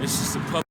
It's just a puppy.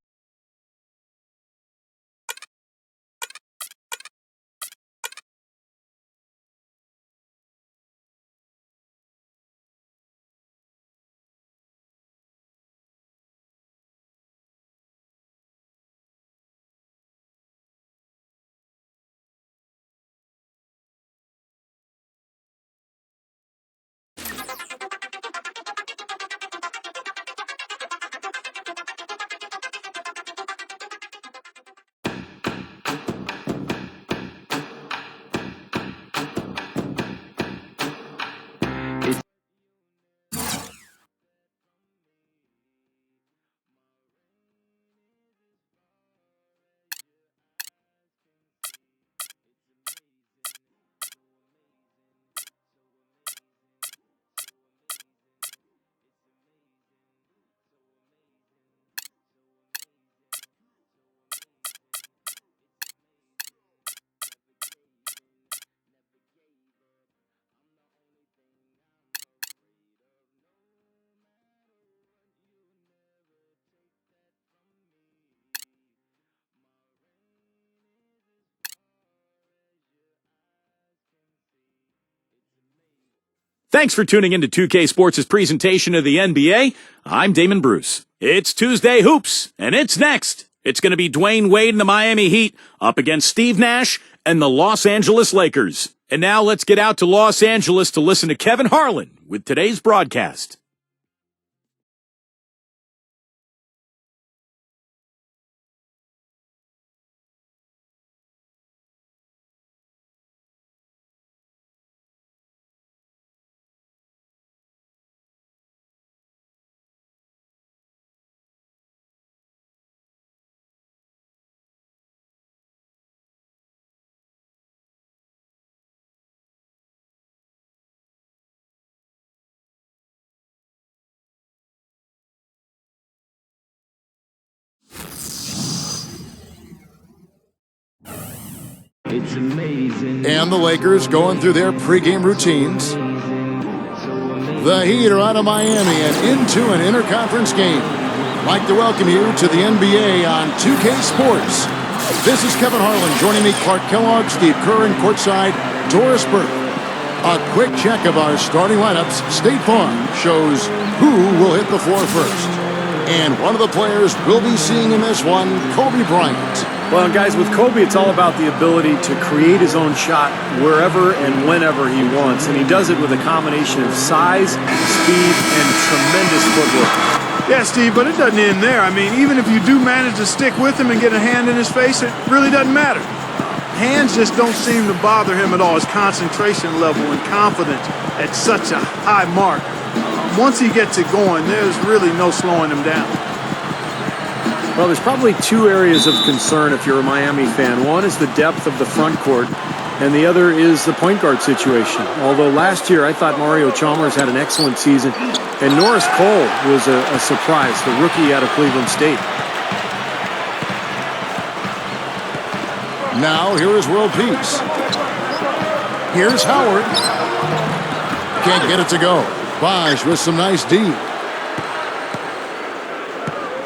Thanks for tuning in to 2K Sports' presentation of the NBA. I'm Damon Bruce. It's Tuesday Hoops, and it's next. It's going to be Dwayne Wade and the Miami Heat up against Steve Nash and the Los Angeles Lakers. And now let's get out to Los Angeles to listen to Kevin Harlan with today's broadcast. It's amazing. And the Lakers going through their pregame routines. The Heat are out of Miami and into an interconference game. I'd like to welcome you to the NBA on 2K Sports. This is Kevin Harlan. Joining me, Clark Kellogg, Steve Kerr, and courtside, Doris Burke. A quick check of our starting lineups. State Farm shows who will hit the floor first. And one of the players we'll be seeing in this one, Kobe Bryant. Well, guys, with Kobe, it's all about the ability to create his own shot wherever and whenever he wants. And he does it with a combination of size, speed, and tremendous footwork. Yeah, Steve, but it doesn't end there. I mean, even if you do manage to stick with him and get a hand in his face, it really doesn't matter. Hands just don't seem to bother him at all. His concentration level and confidence at such a high mark. Once he gets it going, there's really no slowing him down. Well, there's probably two areas of concern if you're a Miami fan. One is the depth of the front court, and the other is the point guard situation. Although last year I thought Mario Chalmers had an excellent season, and Norris Cole was a surprise, the rookie out of Cleveland State. Now, here is World Peace. Here's Howard. Can't get it to go. Vaj with some nice D.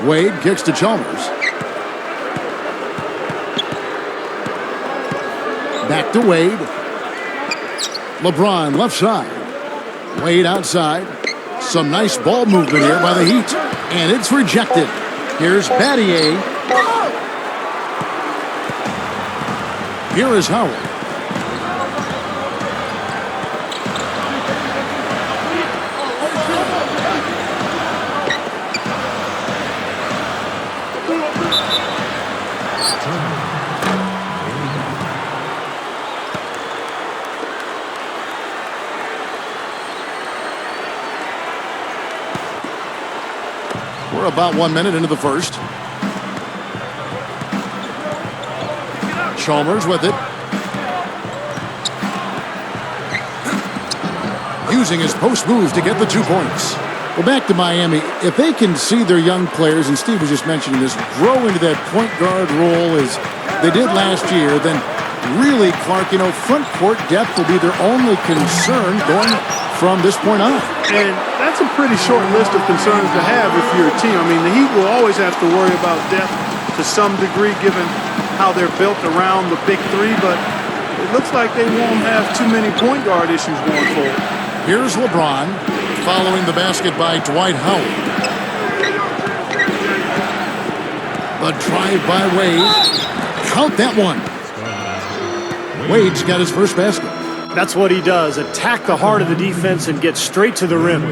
Wade kicks to Chalmers. Back to Wade. LeBron left side. Wade outside. Some nice ball movement here by the Heat. And it's rejected. Here's Battier. Here is Howard. We're about 1 minute into the first. Chalmers with it. Using his post move to get the 2 points. Well, back to Miami. If they can see their young players, and Steve was just mentioning this, grow into that point guard role as they did last year, then really, Clark, front court depth will be their only concern going from this point on. And that's a pretty short list of concerns to have if you're a team. I mean, the Heat will always have to worry about depth to some degree given how they're built around the big three, but it looks like they won't have too many point guard issues going forward. Here's LeBron following the basket by Dwight Howard. A drive by Wade. Count that one. Wade's got his first basket. That's what he does. Attack the heart of the defense and get straight to the rim.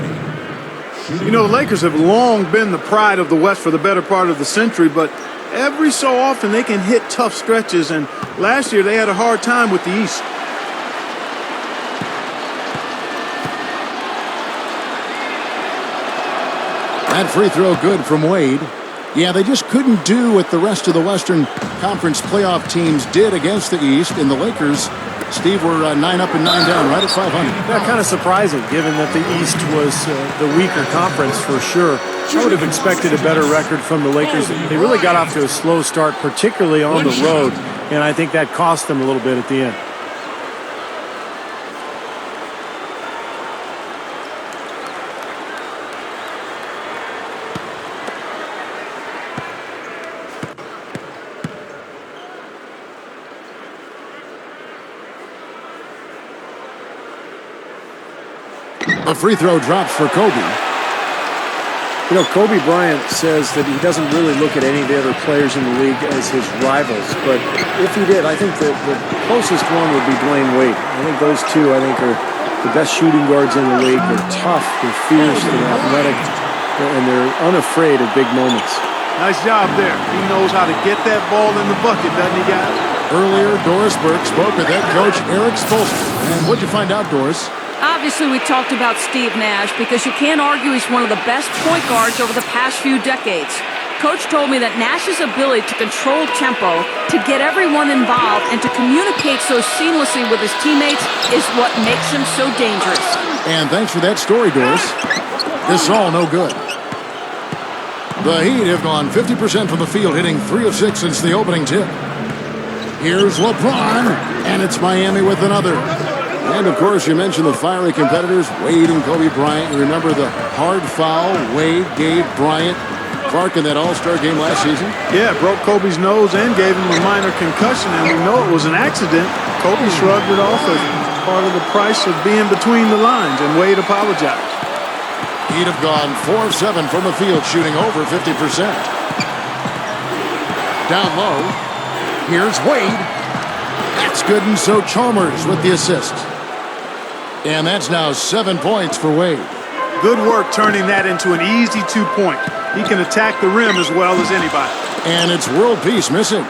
You know, the Lakers have long been the pride of the West for the better part of the century, but every so often they can hit tough stretches, and last year they had a hard time with the East. That free throw good from Wade. Yeah, they just couldn't do what the rest of the Western Conference playoff teams did against the East. And the Lakers, Steve, were 9 up and 9 down, right at 500. Yeah, kind of surprising, given that the East was the weaker conference for sure. I would have expected a better record from the Lakers. They really got off to a slow start, particularly on the road, and I think that cost them a little bit at the end. A free throw drops for Kobe. You know, Kobe Bryant says that he doesn't really look at any of the other players in the league as his rivals, but if he did, I think the closest one would be Dwayne Wade. I think those two, are the best shooting guards in the league. They're tough, they're fierce, they're athletic, and they're unafraid of big moments. Nice job there. He knows how to get that ball in the bucket, doesn't he, guys? Earlier, Doris Burke spoke with head coach Eric Spoelstra. And what'd you find out, Doris? Obviously, we talked about Steve Nash because you can't argue he's one of the best point guards over the past few decades. Coach told me that Nash's ability to control tempo, to get everyone involved, and to communicate so seamlessly with his teammates is what makes him so dangerous. And thanks for that story, Doris. This is all no good. The Heat have gone 50% from the field, hitting 3 of 6 since the opening tip. Here's LeBron, and it's Miami with another. And, of course, you mentioned the fiery competitors, Wade and Kobe Bryant. You remember the hard foul Wade gave Bryant, Clark, in that All-Star game last season? Yeah, broke Kobe's nose and gave him a minor concussion, and we know it was an accident. Kobe shrugged it off as part of the price of being between the lines, and Wade apologized. He'd have gone 4 of 7 from the field, shooting over 50%. Down low, here's Wade. That's good, and so Chalmers with the assist. And that's now 7 points for Wade. Good work turning that into an easy 2-point. He can attack the rim as well as anybody. And it's world peace missing.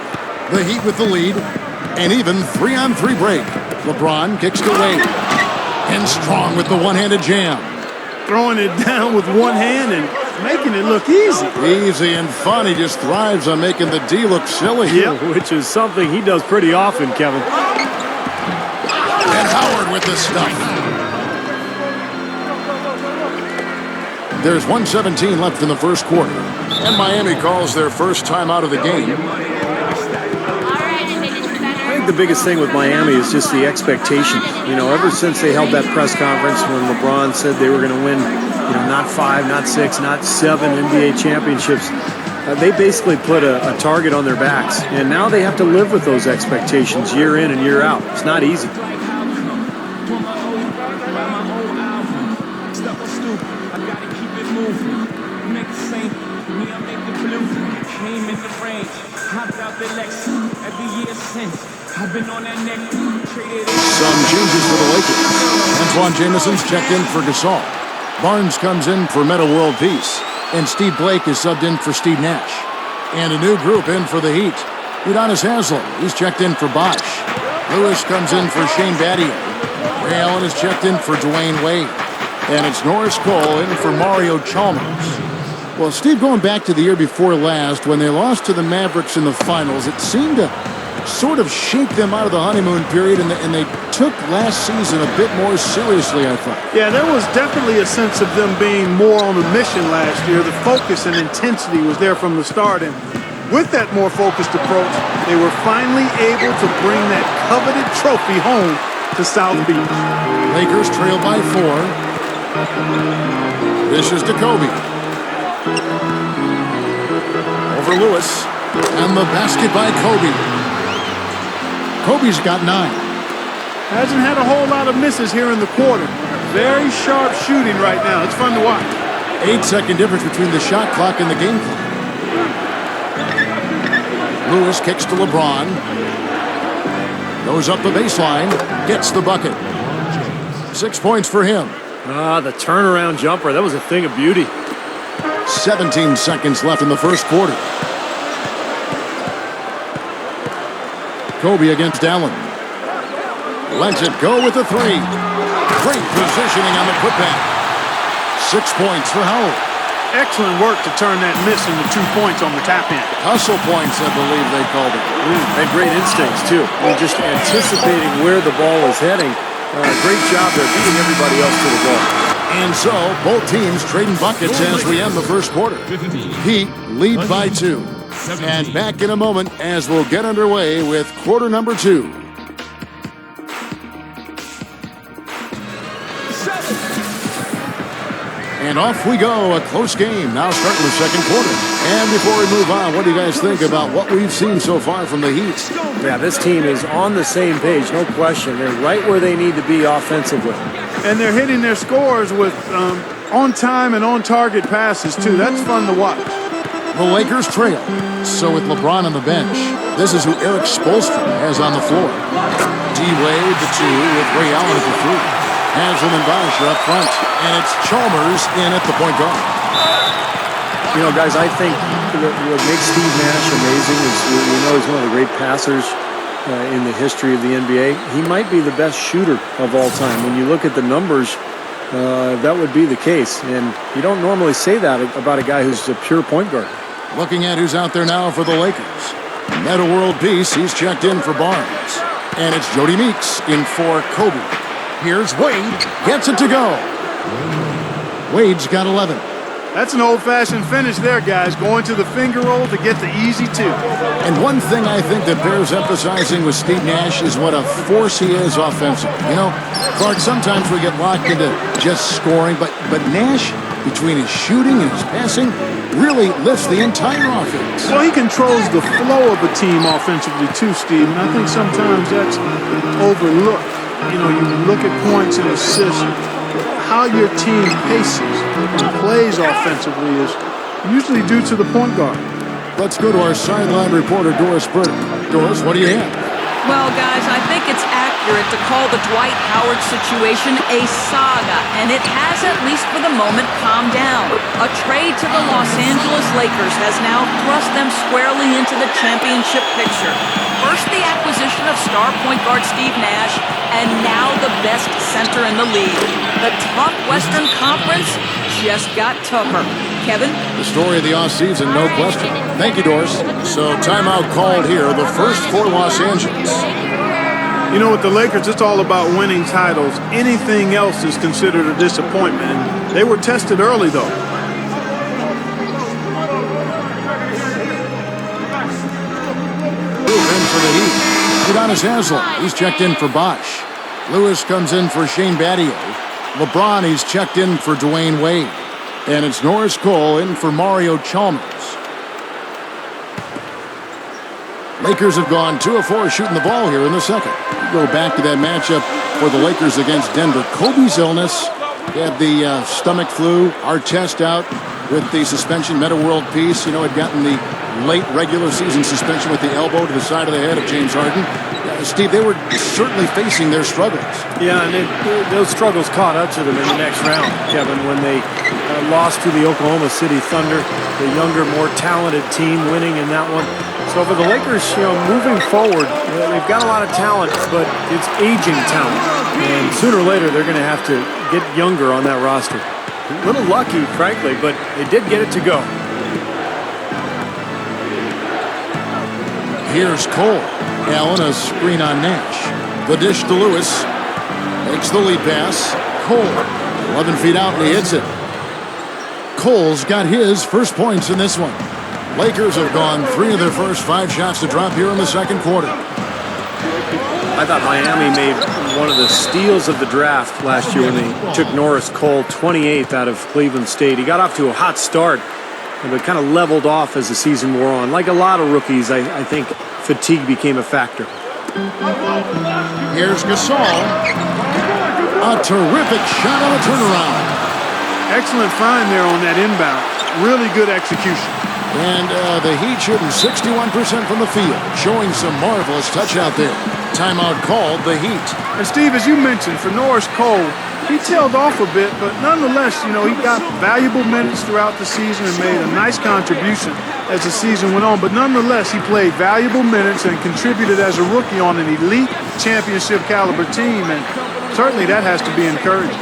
The Heat with the lead, and even 3-on-3 break. LeBron kicks to Wade. And Strong with the one-handed jam. Throwing it down with one hand and making it look easy. Easy and fun. He just thrives on making the D look silly. Yep, which is something he does pretty often, Kevin. And Howard with the stuff. There's 1:17 left in the first quarter. And Miami calls their first time out of the game. I think the biggest thing with Miami is just the expectation. You know, ever since they held that press conference when LeBron said they were going to win, not 5, not 6, not 7 NBA championships, they basically put a target on their backs. And now they have to live with those expectations year in and year out. It's not easy. Some changes for the Lakers. Antoine Jameson's checked in for Gasol. Barnes comes in for Metta World Peace. And Steve Blake is subbed in for Steve Nash. And a new group in for the Heat. Udonis Haslem, he's checked in for Bosh. Lewis comes in for Shane Battier. Ray Allen is checked in for Dwayne Wade. And it's Norris Cole in for Mario Chalmers. Well, Steve, going back to the year before last, when they lost to the Mavericks in the finals, it seemed to sort of shake them out of the honeymoon period, and they took last season a bit more seriously, I thought. Yeah, there was definitely a sense of them being more on a mission last year. The focus and intensity was there from the start, and With that more focused approach, they were finally able to bring that coveted trophy home to South Beach. Lakers trail by 4. This is to Kobe. Over Lewis. And the basket by Kobe. Kobe's got 9. Hasn't had a whole lot of misses here in the quarter. Very sharp shooting right now. It's fun to watch. 8-second difference between the shot clock and the game clock. Lewis kicks to LeBron. Goes up the baseline. Gets the bucket. 6 points for him. The turnaround jumper. That was a thing of beauty. 17 seconds left in the first quarter. Kobe against Allen. Lets it go with the 3. Great positioning on the putback. 6 points for Howard. Excellent work to turn that miss into 2 points on the tap-in. Hustle points, I believe they called it. And great instincts, too. They're just anticipating where the ball is heading. Great job there, beating everybody else to the ball. And so, both teams trading buckets as we end the first quarter. Heat lead by 2. And back in a moment as we'll get underway with quarter number 2. And off we go, a close game, now starting the second quarter. And before we move on, what do you guys think about what we've seen so far from the Heat? Yeah, this team is on the same page, no question. They're right where they need to be offensively. And they're hitting their scores with on-time and on-target passes, too. That's fun to watch. The Lakers trail. So with LeBron on the bench, this is who Eric Spoelstra has on the floor. D-Wade, the 2, with Ray Allen at the 3. Haslem and Bosch are up front, and it's Chalmers in at the point guard. You know, guys, I think what makes Steve Nash amazing is we know he's one of the great passers in the history of the NBA. He might be the best shooter of all time. When you look at the numbers, that would be the case. And you don't normally say that about a guy who's a pure point guard. Looking at who's out there now for the Lakers. Meta World Peace, he's checked in for Barnes. And it's Jody Meeks in for Kobe. Here's Wade, gets it to go. Wade's got 11. That's an old-fashioned finish there, guys. Going to the finger roll to get the easy 2. And one thing I think that bears emphasizing with Steve Nash is what a force he is offensively. You know, Clark, sometimes we get locked into just scoring, but Nash, between his shooting and his passing, really lifts the entire offense. Well, he controls the flow of a team offensively too, Steve, and I think sometimes that's overlooked. You know, you look at points and assists, how your team paces and plays offensively is usually due to the point guard. Let's go to our sideline reporter, Doris Burton. Doris, what do you have? Well, guys, I think it's accurate to call the Dwight Howard situation a saga, and it has, at least for the moment, calmed down. A trade to the Los Angeles Lakers has now thrust them squarely into the championship picture. First, the acquisition of star point guard Steve Nash, and now the best center in the league. The tough Western Conference just got tougher. Kevin? The story of the offseason, no question. Thank you, Doris. So timeout called here, the first for Los Angeles. You know, with the Lakers, it's all about winning titles. Anything else is considered a disappointment. And they were tested early, though. In for the Heat. Udonis Haslem, he's checked in for Bosch. Lewis comes in for Shane Battier. LeBron, he's checked in for Dwayne Wade. And it's Norris Cole in for Mario Chalmers. Lakers have gone 2 of 4 shooting the ball here in the second. Go back to that matchup for the Lakers against Denver. Kobe's illness. He had the stomach flu. Artest out with the suspension. Meta World Peace, you know, had gotten the late regular season suspension with the elbow to the side of the head of James Harden. Steve, they were certainly facing their struggles. Yeah, and those struggles caught up to them in the next round, Kevin, when they lost to the Oklahoma City Thunder, the younger, more talented team winning in that one. So for the Lakers, you know, moving forward, they've got a lot of talent, but it's aging talent. And sooner or later, they're going to have to get younger on that roster. A little lucky, frankly, but they did get it to go. Here's Cole. Allen, a screen on Nash. The dish to Lewis. Makes the lead pass. Cole, 11 feet out, and he hits it. Cole's got his first points in this one. Lakers have gone 3 of their first 5 shots to drop here in the second quarter. I thought Miami made one of the steals of the draft last year when they took Norris Cole, 28th out of Cleveland State. He got off to a hot start, but kind of leveled off as the season wore on. Like a lot of rookies, I think fatigue became a factor. Here's Gasol. A terrific shot on a turnaround. Excellent find there on that inbound. Really good execution. And the Heat shooting 61% from the field, showing some marvelous touch out there. Timeout called, the Heat. And Steve, as you mentioned, for Norris Cole, he tailed off a bit, but nonetheless, he got valuable minutes throughout the season and made a nice contribution as the season went on. But nonetheless, he played valuable minutes and contributed as a rookie on an elite championship caliber team, and certainly that has to be encouraging.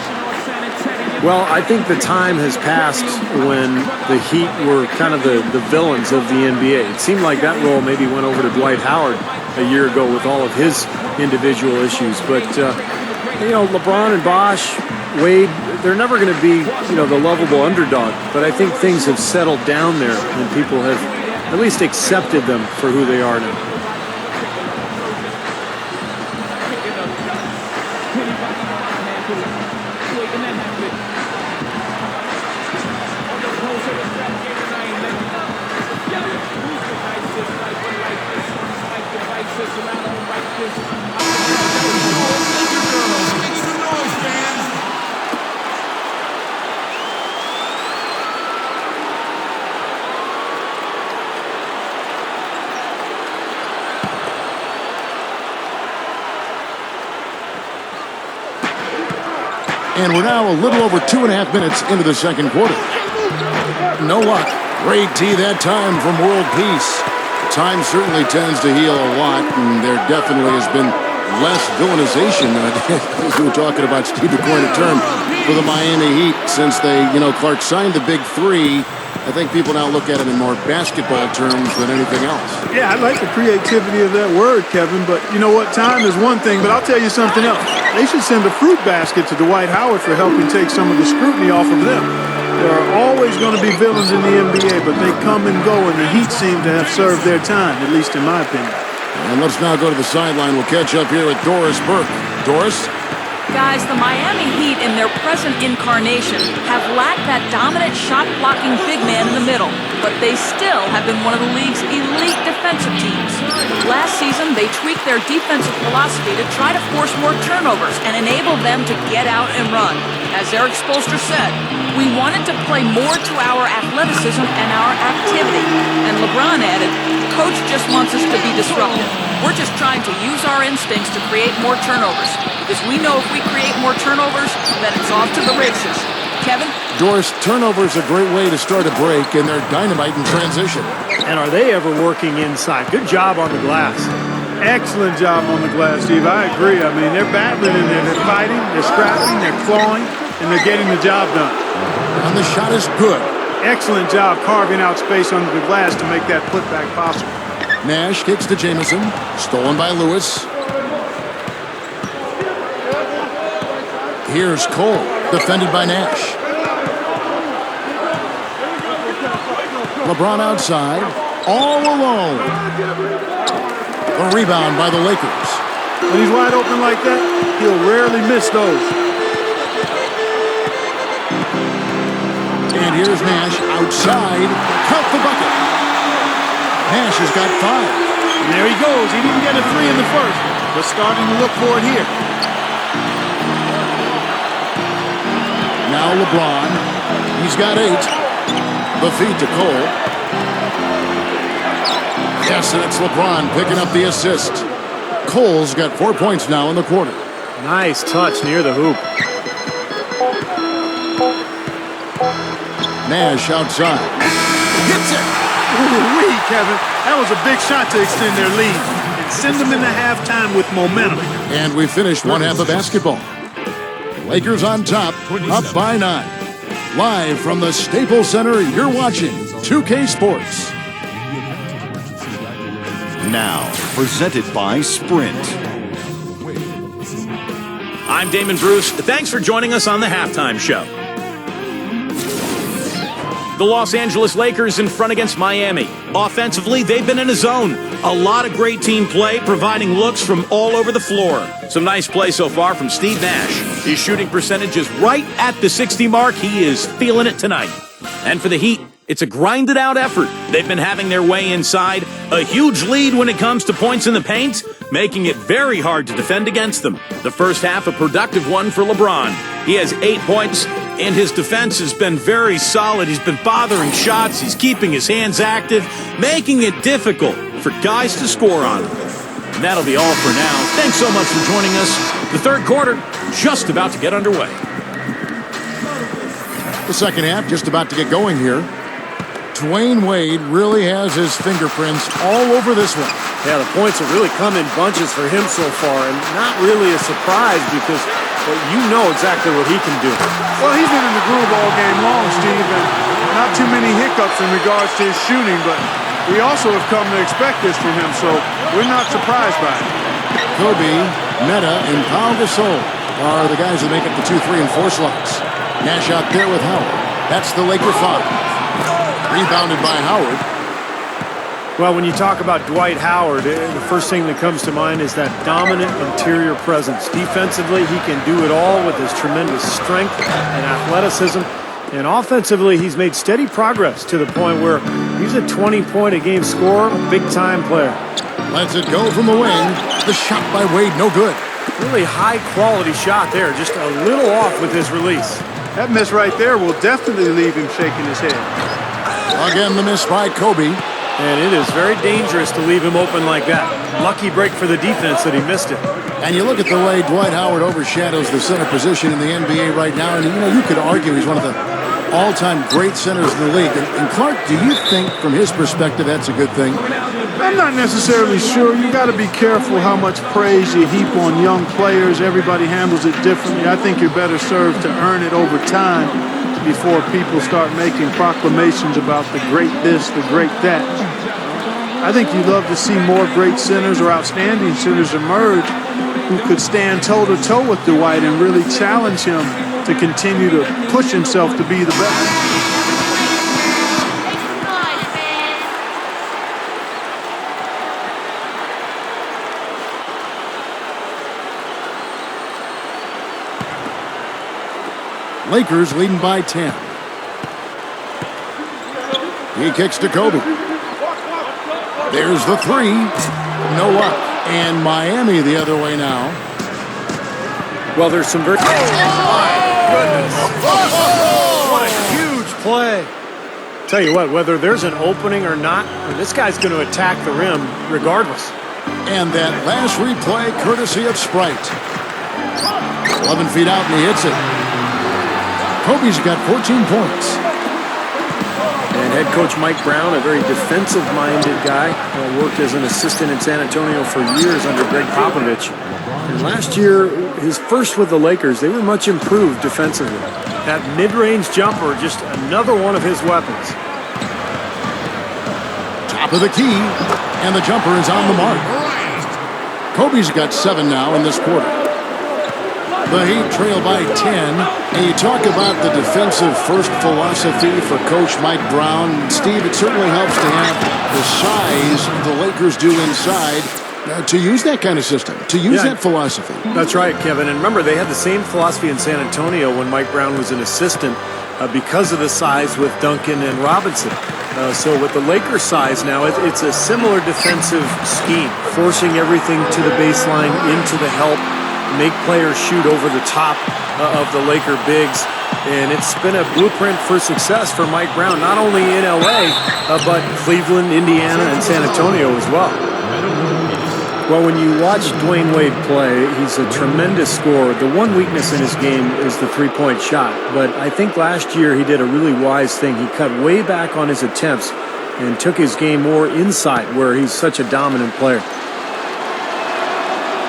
Well, I think the time has passed when the Heat were kind of the villains of the NBA. It seemed like that role maybe went over to Dwight Howard a year ago with all of his individual issues. But, LeBron and Bosh, Wade, they're never going to be, the lovable underdog. But I think things have settled down there and people have at least accepted them for who they are now. And we're now a little over 2.5 minutes into the second quarter. No luck. Great tee that time from World Peace. Time certainly tends to heal a lot, and there definitely has been less villainization. We were talking about, Steve, to coin a term for the Miami Heat since they, Clark signed the big 3. I think people now look at it in more basketball terms than anything else. Yeah, I like the creativity of that word, Kevin, but you know what? Time is one thing, but I'll tell you something else. They should send a fruit basket to Dwight Howard for helping take some of the scrutiny off of them. There are always going to be villains in the NBA, but they come and go, and the Heat seem to have served their time, at least in my opinion. And let's now go to the sideline. We'll catch up here with Doris Burke. Doris? Guys, the Miami Heat in their present incarnation have lacked that dominant shot-blocking big man in the middle, but they still have been one of the league's elite defensive teams. Last season, they tweaked their defensive philosophy to try to force more turnovers and enable them to get out and run. As Eric Spoelstra said, we wanted to play more to our athleticism and our activity. And LeBron added, Coach just wants us to be disruptive. We're just trying to use our instincts to create more turnovers. Because we know if we create more turnovers, then it's off to the races. Kevin? Doris, turnovers a great way to start a break, and they're dynamite in transition. And are they ever working inside? Good job on the glass. Excellent job on the glass, Steve. I agree. I mean, they're battling in there. They're fighting, they're scrapping, they're clawing, and they're getting the job done. And the shot is good. Excellent job carving out space under the glass to make that putback possible. Nash kicks to Jamison. Stolen by Lewis. Here's Cole. Defended by Nash. LeBron outside. All alone. A rebound by the Lakers. When he's wide open like that, he'll rarely miss those. And here's Nash outside. Count the bucket. Nash has got 5. And there he goes. He didn't get a 3 in the first, but starting to look for it here. Now LeBron. He's got 8. The feed to Cole. Yes, and it's LeBron picking up the assist. Cole's got 4 points now in the quarter. Nice touch near the hoop. Nash outside. Hits it. Ooh-wee, Kevin. That was a big shot to extend their lead and send them into halftime with momentum. And we finished one half of basketball. Lakers on top, up by 9. Live from the Staples Center, you're watching 2K Sports. Now, presented by Sprint. I'm Damon Bruce. Thanks for joining us on the Halftime Show. The Los Angeles Lakers in front against Miami. Offensively, they've been in a zone. A lot of great team play, providing looks from all over the floor. Some nice play so far from Steve Nash. His shooting percentage is right at the 60 mark. He is feeling it tonight. And for the Heat, it's a grinded-out effort. They've been having their way inside. A huge lead when it comes to points in the paint, making it very hard to defend against them. The first half, a productive one for LeBron. He has 8 points, and his defense has been very solid. He's been bothering shots. He's keeping his hands active, making it difficult for guys to score on him. And that'll be all for now. Thanks so much for joining us. The third quarter just about to get underway. The second half just about to get going here. Dwayne Wade really has his fingerprints all over this one. Yeah, the points have really come in bunches for him so far, and not really a surprise because you know exactly what he can do. Well, he's been in the groove all game long, Steve, and not too many hiccups in regards to his shooting, but we also have come to expect this from him, so we're not surprised by it. Kobe, Meta, and Pau Gasol are the guys that make up the 2, 3, and 4 slots. Nash out there with Howard. That's the Laker 5. Rebounded by Howard. Well, when you talk about Dwight Howard, the first thing that comes to mind is that dominant interior presence. Defensively, he can do it all with his tremendous strength and athleticism. And offensively, he's made steady progress to the point where he's a 20-point-a-game scorer, big-time player. Lets it go from the wing. The shot by Wade, no good. Really high-quality shot there, just a little off with his release. That miss right there will definitely leave him shaking his head. Again, the miss by Kobe. And it is very dangerous to leave him open like that. Lucky break for the defense that he missed it. And you look at the way Dwight Howard overshadows the center position in the NBA right now, and you could argue he's one of the all-time great centers in the league. And Clark, do you think from his perspective that's a good thing? I'm not necessarily sure. You got to be careful how much praise you heap on young players. Everybody handles it differently. I think you're better served to earn it over time before people start making proclamations about the great this, the great that. I think you'd love to see more great centers or outstanding centers emerge who could stand toe-to-toe with Dwight and really challenge him to continue to push himself to be the best. Lakers leading by 10. He kicks to Kobe. There's the 3. No luck. And Miami the other way now. Well, there's some very... Oh, goodness. What a huge play. Tell you what, whether there's an opening or not, this guy's going to attack the rim regardless. And that last replay courtesy of Sprite. 11 feet out and he hits it. Kobe's got 14 points. And head coach Mike Brown, a very defensive-minded guy, worked as an assistant in San Antonio for years under Greg Popovich. And last year, his first with the Lakers, they were much improved defensively. That mid-range jumper, just another one of his weapons. Top of the key, and the jumper is on the mark. Kobe's got 7 now in this quarter. The Heat trail by 10. And you talk about the defensive first philosophy for Coach Mike Brown. Steve, it certainly helps to have the size the Lakers do inside to use that kind of system, to use that philosophy. That's right, Kevin. And remember, they had the same philosophy in San Antonio when Mike Brown was an assistant because of the size with Duncan and Robinson. So with the Lakers' size now, it's a similar defensive scheme, forcing everything to the baseline, into the help, make players shoot over the top of the Laker bigs. And it's been a blueprint for success for Mike Brown, not only in L.A., but Cleveland, Indiana, and San Antonio as well. Well, when you watch Dwayne Wade play, he's a tremendous scorer. The one weakness in his game is the three-point shot. But I think last year he did a really wise thing. He cut way back on his attempts and took his game more inside, where he's such a dominant player.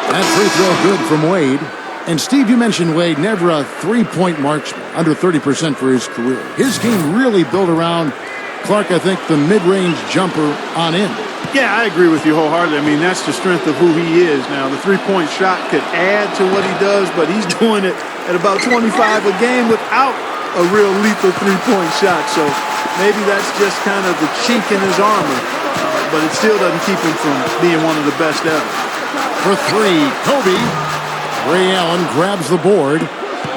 That free throw good from Wade. And Steve, you mentioned Wade, never a three-point marksman, under 30% for his career. His game really built around, Clark, I think, the mid-range jumper on in. Yeah, I agree with you wholeheartedly. I mean, that's the strength of who he is. Now, the three-point shot could add to what he does, but he's doing it at about 25 a game without a real lethal three-point shot. So Maybe that's just kind of the chink in his armor, but it still doesn't keep him from being one of the best ever. For three, Kobe. Ray Allen grabs the board.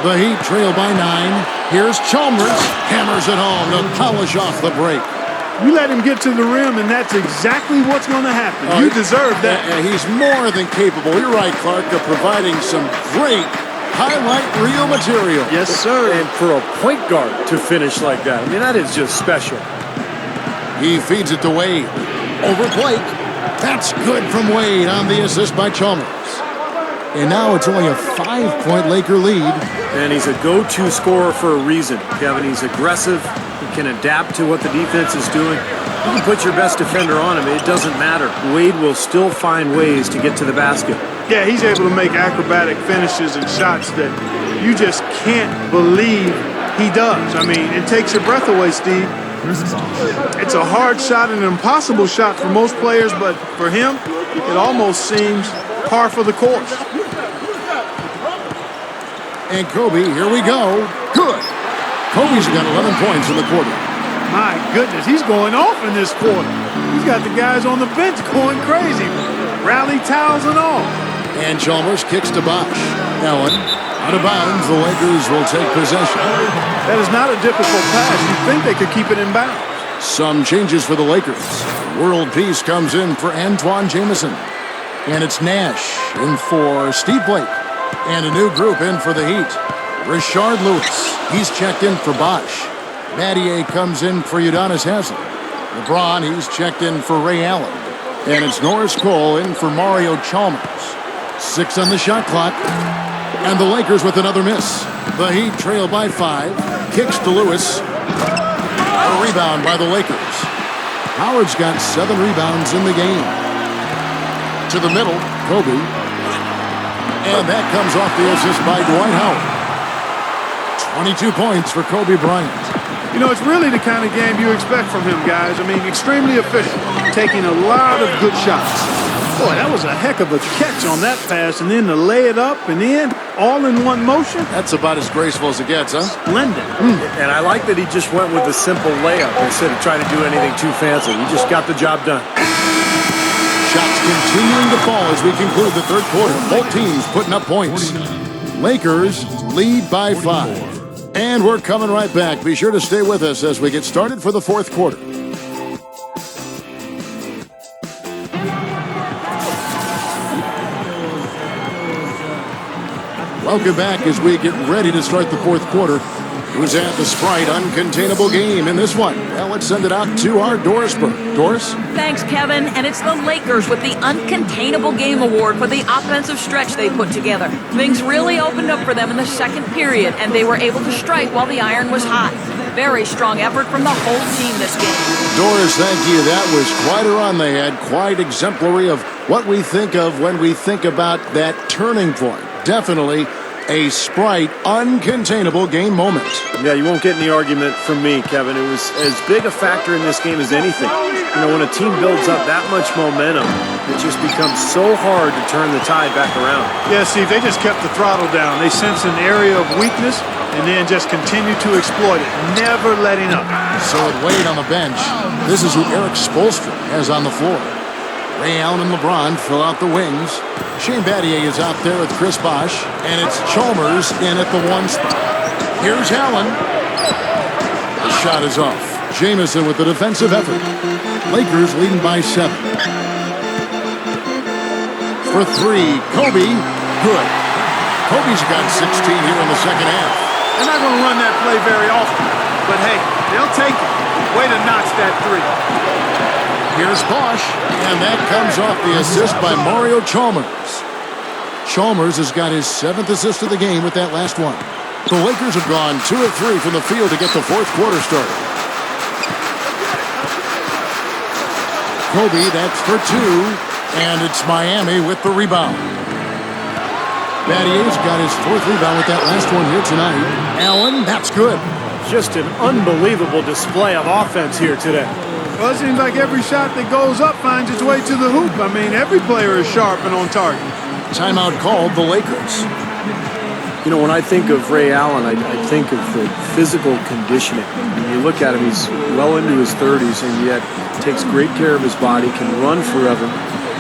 The Heat trail by 9. Here's Chalmers. Hammers it home to polish off the break. You let him get to the rim, and that's exactly what's going to happen. You deserve that. He's more than capable, you're right, Clark, of providing some great highlight reel material. Yes, sir. And for a point guard to finish like that, I mean, that is just special. He feeds it to Wade. Over Blake. That's good from Wade on the assist by Chalmers. And now it's only a 5-point Laker lead. And he's a go-to scorer for a reason, Kevin. He's aggressive. He can adapt to what the defense is doing. You can put your best defender on him. It doesn't matter. Wade will still find ways to get to the basket. Yeah, he's able to make acrobatic finishes and shots that you just can't believe he does. I mean, it takes your breath away, Steve. It's a hard shot and an impossible shot for most players, but for him, it almost seems par for the course. And Kobe, here we go. Good. Kobe's got 11 points in the quarter. My goodness, he's going off in this quarter. He's got the guys on the bench going crazy. Rally towels and all. And Chalmers kicks to Bosh. Allen, out of bounds, the Lakers will take possession. That is not a difficult pass. You'd think they could keep it in bounds. Some changes for the Lakers. World Peace comes in for Antoine Jamison. And it's Nash in for Steve Blake. And a new group in for the Heat. Rashard Lewis. He's checked in for Bosh. Mattier comes in for Udonis Haslem. LeBron, he's checked in for Ray Allen. And it's Norris Cole in for Mario Chalmers. 6 on the shot clock. And the Lakers with another miss. The Heat trail by 5. Kicks to Lewis. A rebound by the Lakers. Howard's got 7 rebounds in the game. To the middle, Kobe. And that comes off the assist by Dwight Howard. 22 points for Kobe Bryant. You know, it's really the kind of game you expect from him, guys. I mean, extremely efficient, taking a lot of good shots. Boy, that was a heck of a catch on that pass, and then to lay it up and in, all in one motion. That's about as graceful as it gets, huh? Splendid. And I like that he just went with a simple layup instead of trying to do anything too fancy. He just got the job done. Shots continuing to fall as we conclude the third quarter. Both teams putting up points. Lakers lead by 5. And we're coming right back. Be sure to stay with us as we get started for the fourth quarter. Welcome back as we get ready to start the fourth quarter. Who's at the Sprite uncontainable game in this one? Well, let's send it out to our Doris Burke. Doris? Thanks, Kevin. And it's the Lakers with the Uncontainable Game Award for the offensive stretch they put together. Things really opened up for them in the second period, and they were able to strike while the iron was hot. Very strong effort from the whole team this game. Doris, thank you. That was quite a run they had. Quite exemplary of what we think of when we think about that turning point. Definitely a Sprite uncontainable game moment. Yeah, you won't get any argument from me, Kevin. It was as big a factor in this game as anything. You know, when a team builds up that much momentum, it just becomes so hard to turn the tide back around. Yeah, Steve, they just kept the throttle down. They sensed an area of weakness and then just continued to exploit it, never letting up. So with Wade on the bench, this is who Eric Spoelstra has on the floor. Ray Allen and LeBron fill out the wings. Shane Battier is out there with Chris Bosh, and it's Chalmers in at the 1 spot. Here's Allen. The shot is off. Jamison with the defensive effort. Lakers leading by 7. For 3, Kobe. Good. Kobe's got 16 here in the second half. They're not going to run that play very often, but hey, they'll take it. Way to notch that 3. Here's Bosh, and that comes off the assist by Mario Chalmers. Chalmers has got his 7th assist of the game with that last one. The Lakers have gone 2 of 3 from the field to get the fourth quarter started. Kobe, that's for 2, and it's Miami with the rebound. Battier's got his 4th rebound with that last one here tonight. Allen, that's good. Just an unbelievable display of offense here today. Well, it seems like every shot that goes up finds its way to the hoop. I mean, every player is sharp and on target. Timeout called the Lakers. You know, when I think of Ray Allen, I think of the physical conditioning. When you look at him, he's well into his 30s and yet takes great care of his body, can run forever,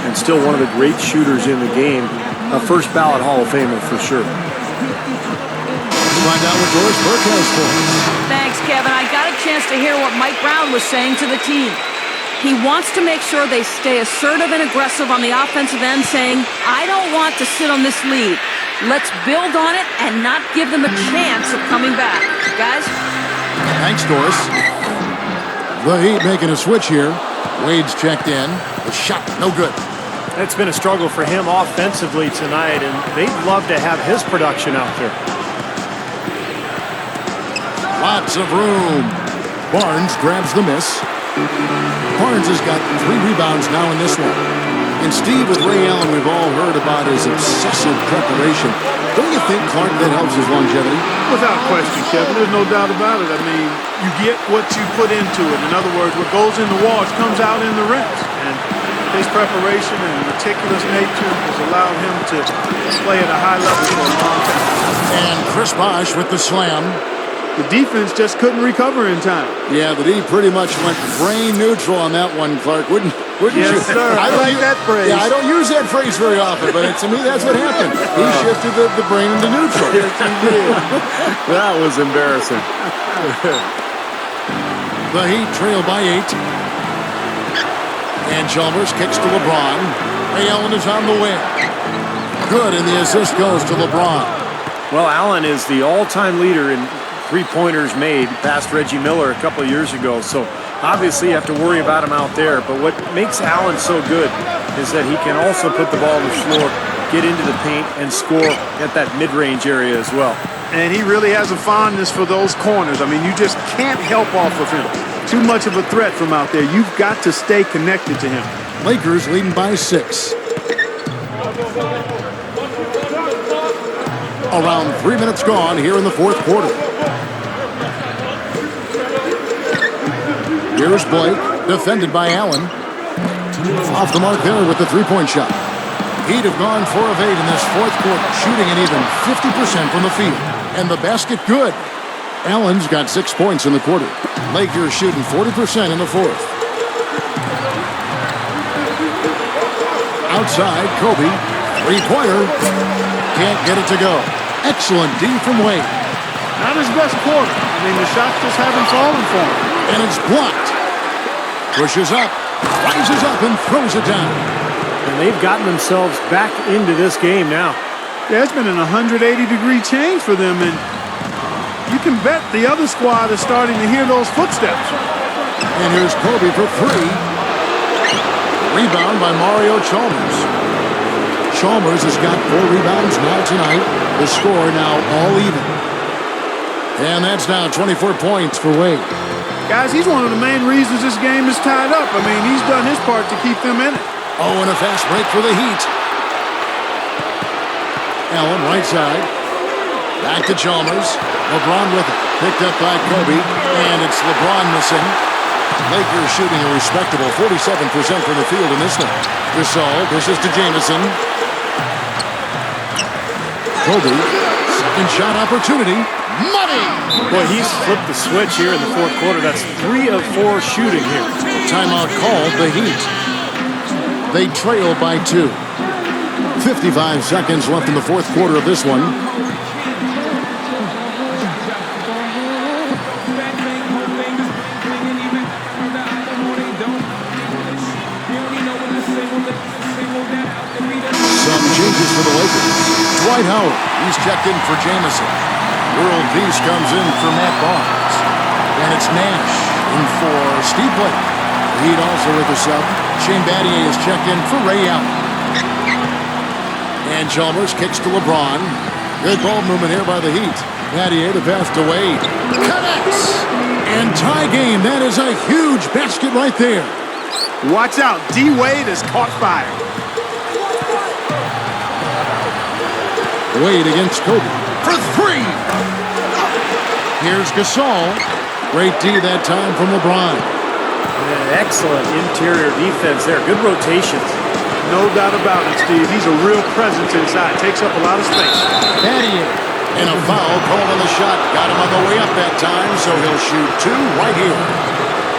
and still one of the great shooters in the game. A first ballot Hall of Famer for sure. Let's find out what Doris Burke has for us. Thanks, Kevin. I got a chance to hear what Mike Brown was saying to the team. He wants to make sure they stay assertive and aggressive on the offensive end, saying, I don't want to sit on this lead. Let's build on it and not give them a chance of coming back. Guys? Thanks, Doris. The Heat making a switch here. Wade's checked in. The shot, no good. It's been a struggle for him offensively tonight, and they'd love to have his production out there. Lots of room. Barnes grabs the miss. Barnes has got 3 rebounds now in this one. And Steve, with Ray Allen, we've all heard about his obsessive preparation. Don't you think, Clark, that helps his longevity? Without question, Kevin. There's no doubt about it. I mean, you get what you put into it. In other words, what goes in the wash comes out in the rinse. And his preparation and meticulous nature has allowed him to play at a high level for a long time. And Chris Bosh with the slam. The defense just couldn't recover in time. Yeah, the D pretty much went brain neutral on that one, Clark. Wouldn't you? Yes, sir. I like that phrase. Yeah, I don't use that phrase very often, but to me, that's what happened. He shifted the brain into neutral. Yes, he did. That was embarrassing. The Heat trail by 8. And Chalmers kicks to LeBron. Ray Allen is on the wing. Good, and the assist goes to LeBron. Well, Allen is the all-time leader in three-pointers made past Reggie Miller a couple of years ago. So obviously you have to worry about him out there. But what makes Allen so good is that he can also put the ball on the floor, get into the paint, and score at that mid-range area as well. And he really has a fondness for those corners. I mean, you just can't help off of him. Too much of a threat from out there. You've got to stay connected to him. Lakers leading by 6. Around 3 minutes gone here in the fourth quarter. Here's Blake, defended by Allen. Off the mark there with the three-point shot. Heat have gone 4 of 8 in this fourth quarter, shooting an even 50% from the field. And the basket good. Allen's got 6 points in the quarter. Lakers shooting 40% in the fourth. Outside, Kobe. Three-pointer. Can't get it to go. Excellent D from Wade. Not his best quarter. I mean, the shots just haven't fallen for him. And it's blocked. Pushes up, rises up, and throws it down. And they've gotten themselves back into this game now. Yeah, it's been an 180-degree change for them, and you can bet the other squad is starting to hear those footsteps. And here's Kobe for 3. Rebound by Mario Chalmers. Chalmers has got 4 rebounds now tonight. The score now all even. And that's now 24 points for Wade. Guys, he's one of the main reasons this game is tied up. I mean, he's done his part to keep them in it. Oh, and a fast break for the Heat. Allen, right side. Back to Chalmers. LeBron with it. Picked up by Kobe. And it's LeBron missing. Lakers shooting a respectable 47% from the field in this one. Gasol pushes to Jamison. Kobe. Second shot opportunity. Money! Boy, he's flipped the switch here in the fourth quarter. That's 3 of 4 shooting here. Timeout called the Heat. They trail by 2. 55 seconds left in the fourth quarter of this one. Some changes for the Lakers. Dwight Howard, he's checked in for Jamison. World Peace comes in for Matt Barnes. And it's Nash in for Steve Blake. The Heat also with the sub. Shane Battier is checked in for Ray Allen. And Chalmers kicks to LeBron. Good ball movement here by the Heat. Battier the pass to Wade. Connects! And tie game. That is a huge basket right there. Watch out. D. Wade has caught fire. Wade against Kobe for 3. Here's Gasol. Great D that time from LeBron. Excellent interior defense there. Good rotations. No doubt about it, Steve. He's a real presence inside. Takes up a lot of space. Battier And a foul called on the shot. Got him on the way up that time, so he'll shoot 2 right here.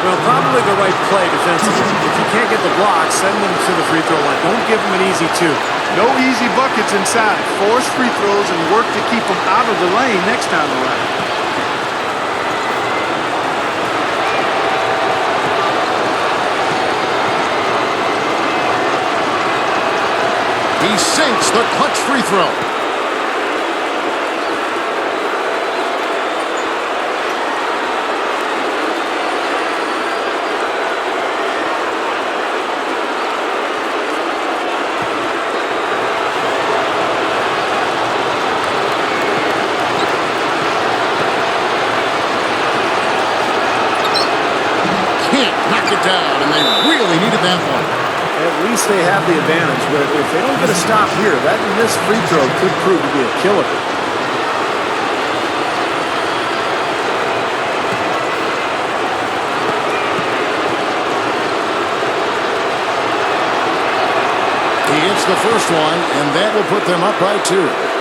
Well, probably the right play defensively. If you can't get the block, send them to the free throw line. Don't give them an easy 2. No easy buckets inside. Force free throws and work to keep them out of the lane next time around. He sinks the clutch free throw. Down, and they really needed that one. At least they have the advantage, but if they don't get a stop here, that missed free throw could prove to be a killer. He hits the first one, and that will put them up by 2.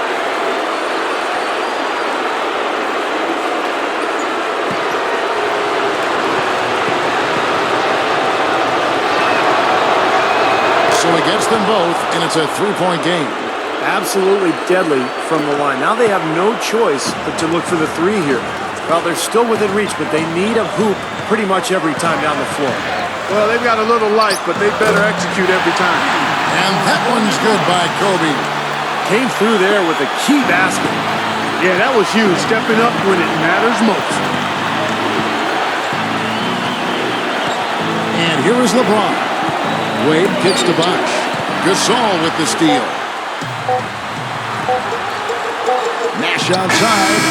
So he gets them both, and it's a 3-point game. Absolutely deadly from the line. Now they have no choice but to look for the 3 here. Well, they're still within reach, but they need a hoop pretty much every time down the floor. Well, they've got a little life, but they better execute every time. And that one's good by Kobe. Came through there with a key basket. Yeah, that was huge. Stepping up when it matters most. And here is LeBron. Wade kicks to Bosh. Gasol with the steal. Nash outside.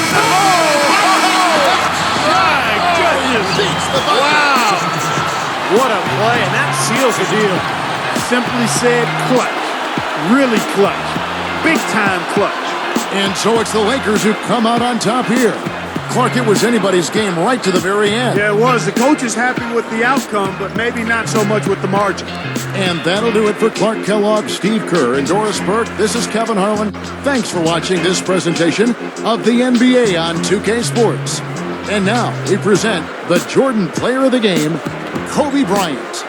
My goodness! Wow! What a play, and that seals the deal. Simply said, clutch. Really clutch. Big time clutch. And so it's the Lakers who come out on top here. Clark, it was anybody's game right to the very end. Yeah, it was. The coach is happy with the outcome, but maybe not so much with the margin. And that'll do it for Clark Kellogg, Steve Kerr, and Doris Burke. This is Kevin Harlan. Thanks for watching this presentation of the NBA on 2K Sports. And now we present the Jordan Player of the Game, Kobe Bryant.